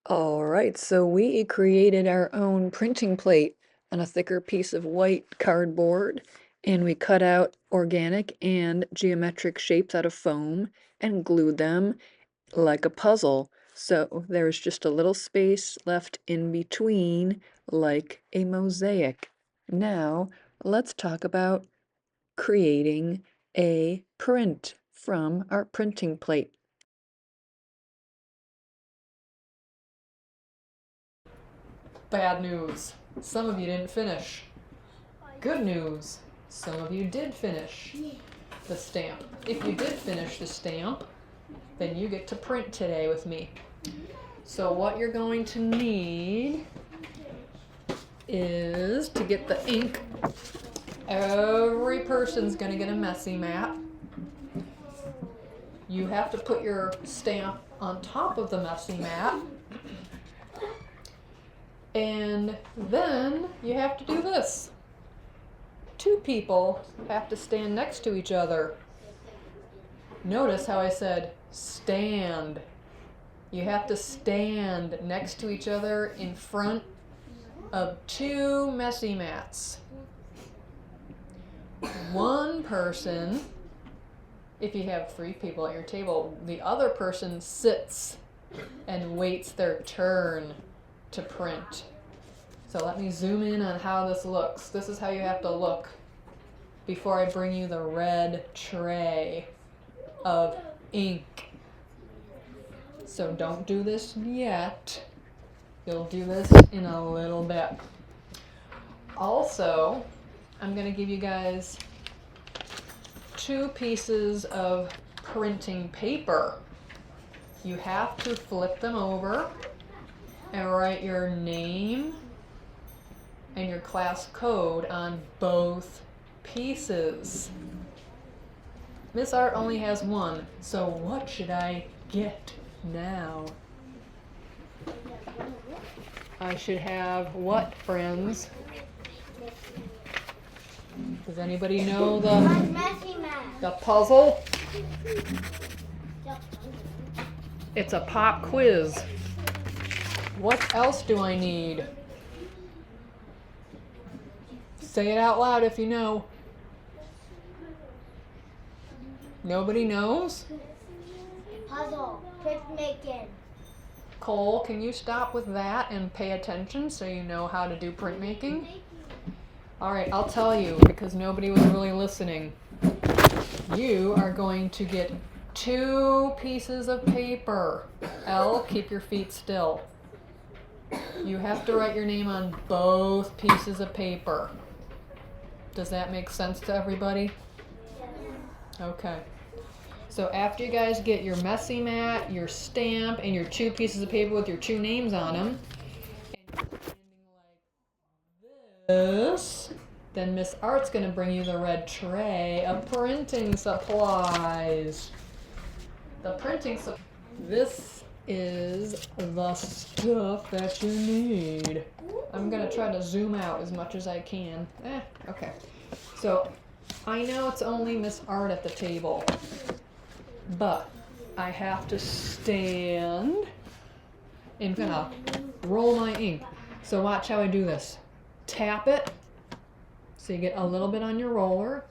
All right, so we created our own printing plate on a thicker piece of white cardboard, and we cut out organic and geometric shapes out of foam and glued them like a puzzle. So there's just a little space left in between, like a mosaic. Now, let's talk about creating a print from our printing plate. Bad news. Some of you didn't finish. Good news. Some of you did finish the stamp. If you did finish the stamp, then you get to print today with me. So what you're going to need is to get the ink. Every person's going to get a messy mat. You have to put your stamp on top of the messy mat. And then you have to do this. Two people have to stand next to each other. Notice how I said stand. You have to stand next to each other in front of two messy mats. One person, if you have three people at your table, the other person sits and waits their turn to print. So let me zoom in on how this looks. This is how you have to look before I bring you the red tray of ink. So don't do this yet. You'll do this in a little bit. Also, I'm going to give you guys two pieces of printing paper. You have to flip them over and write your name and your class code on both pieces. Miss Art only has one, so what should I get now? I should have what, friends? Does anybody know the puzzle? It's a pop quiz. What else do I need? Say it out loud if you know. Nobody knows? Puzzle, printmaking. Cole, can you stop with that and pay attention so you know how to do printmaking? Alright, I'll tell you because nobody was really listening. You are going to get two pieces of paper. Elle, keep your feet still. You have to write your name on both pieces of paper. Does that make sense to everybody? Okay. So after you guys get your messy mat, your stamp, and your two pieces of paper with your two names on them, and you're standing like this, then Miss Art's going to bring you the red tray of printing supplies. The printing supplies. This is the stuff that you need. I'm going to try to zoom out as much as I can. Okay. So I know it's only Miss Art at the table, but I have to stand and gonna roll my ink. So watch how I do this. Tap it, so you get a little bit on your roller,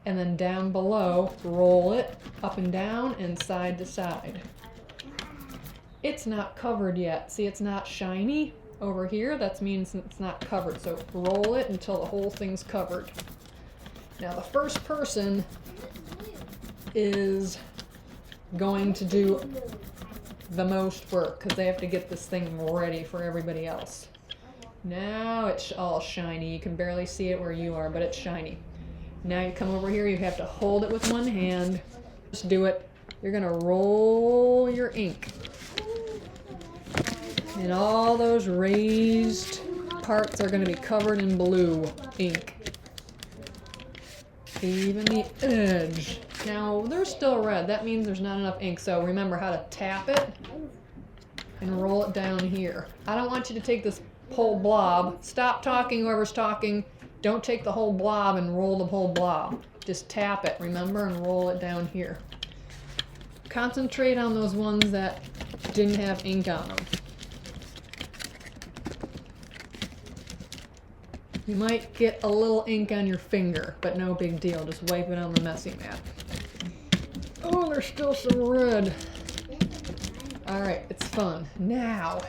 and then down below, roll it up and down and side to side. It's not covered yet. See, it's not shiny over here. That means it's not covered. So roll it until the whole thing's covered. Now the first person is going to do the most work because they have to get this thing ready for everybody else. Now it's all shiny. You can barely see it where you are, but it's shiny. Now you come over here, you have to hold it with one hand. Just do it. You're gonna roll your ink. And all those raised parts are gonna be covered in blue ink. Even the edge. Now, they're still red. That means there's not enough ink. So remember how to tap it and roll it down here. I don't want you to take this whole blob. Stop talking, whoever's talking. Don't take the whole blob and roll the whole blob. Just tap it, remember, and roll it down here. Concentrate on those ones that didn't have ink on them. You might get a little ink on your finger, but no big deal. Just wipe it on the messy mat. Oh, there's still some red. All right, it's fun. Now,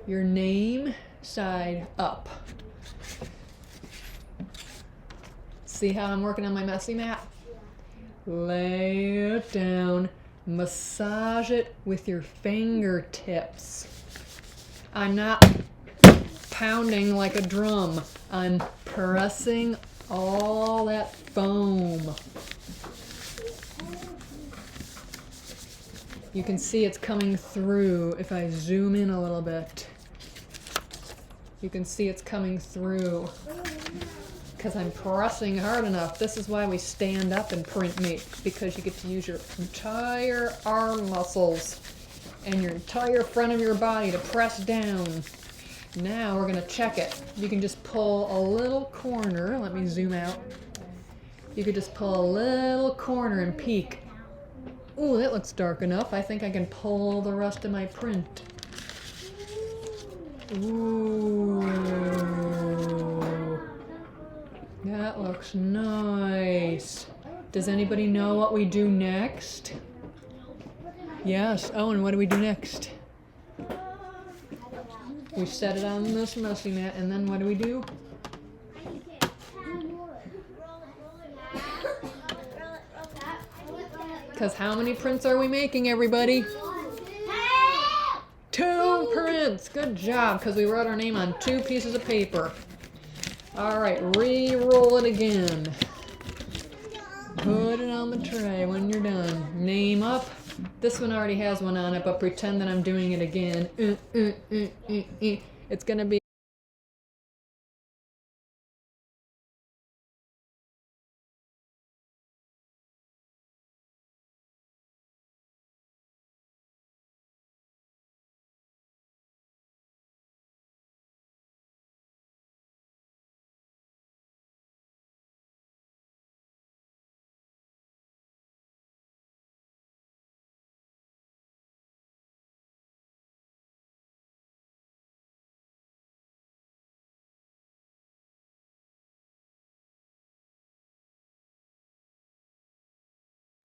your name side up. See how I'm working on my messy mat? Lay it down. Massage it with your fingertips. I'm not pounding like a drum. I'm pressing all that foam. You can see it's coming through if I zoom in a little bit. You can see it's coming through because I'm pressing hard enough. This is why we stand up and print make, because you get to use your entire arm muscles and your entire front of your body to press down. Now we're gonna check it. You can just pull a little corner. Let me zoom out. You could just pull a little corner and peek. Ooh, that looks dark enough. I think I can pull the rest of my print. Ooh. That looks nice. Does anybody know what we do next? Yes. Oh, and what do we do next? We set it on this messy mat, and then what do we do? Because how many prints are we making, everybody? 2 prints. Good job, because we wrote our name on 2 pieces of paper. All right, re-roll it again. Put it on the tray when you're done. Name up. This one already has one on it, but pretend that I'm doing it again. It's gonna be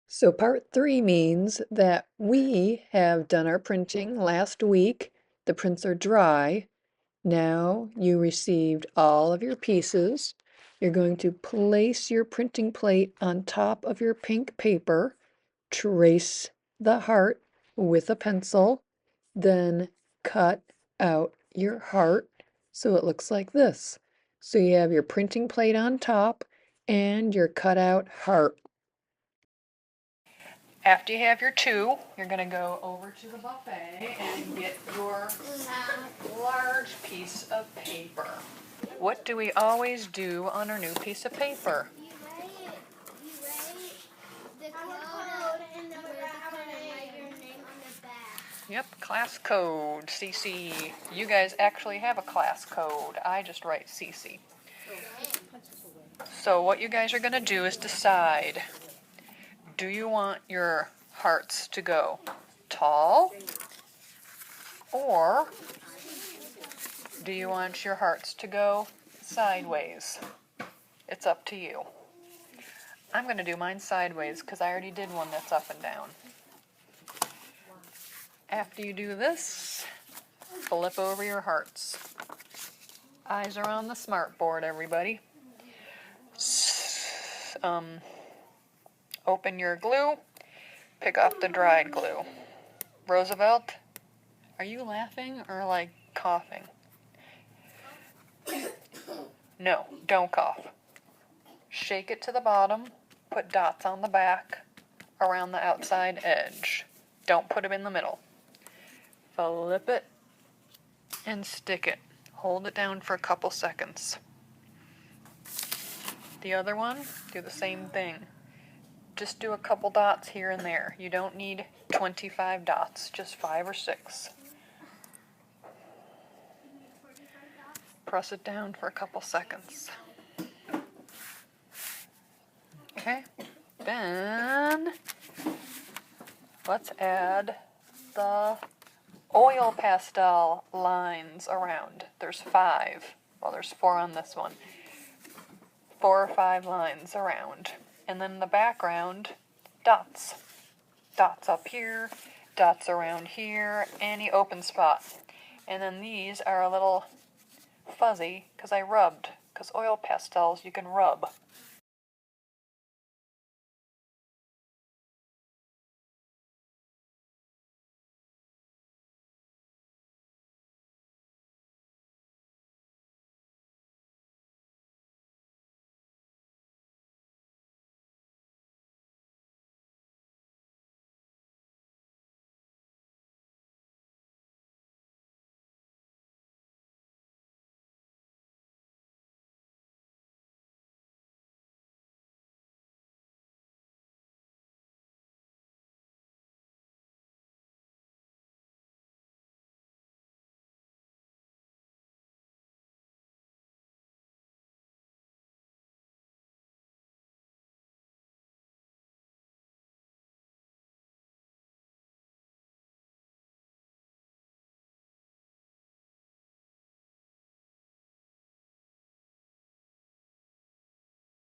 So part 3 means that we have done our printing last week. The prints are dry. Now you received all of your pieces. You're going to place your printing plate on top of your pink paper, trace the heart with a pencil, then cut out your heart so it looks like this. So you have your printing plate on top and your cutout heart. after you have your 2, you're going to go over to the buffet and get your large piece of paper. What do we always do on our new piece of paper? You write the code and then write your name on the back. Yep, class code, CC. You guys actually have a class code. I just write CC. So what you guys are going to do is decide, do you want your hearts to go tall, or do you want your hearts to go sideways? It's up to you. I'm going to do mine sideways because I already did one that's up and down. After you do this, flip over your hearts. Eyes are on the smart board, everybody. Open your glue, pick up the dried glue. Roosevelt, are you laughing or like coughing? No, don't cough. Shake it to the bottom, put dots on the back, around the outside edge. Don't put them in the middle. Flip it and stick it. Hold it down for a couple seconds. The other one, do the same thing. Just do a couple dots here and there. You don't need 25 dots, just 5 or 6. Press it down for a couple seconds. Okay, then let's add the oil pastel lines around. There's 5 well, there's 4 on this one. 4 or 5 lines around. And then in the background, dots. Dots up here, dots around here, any open spot. And then these are a little fuzzy because I rubbed, because oil pastels you can rub.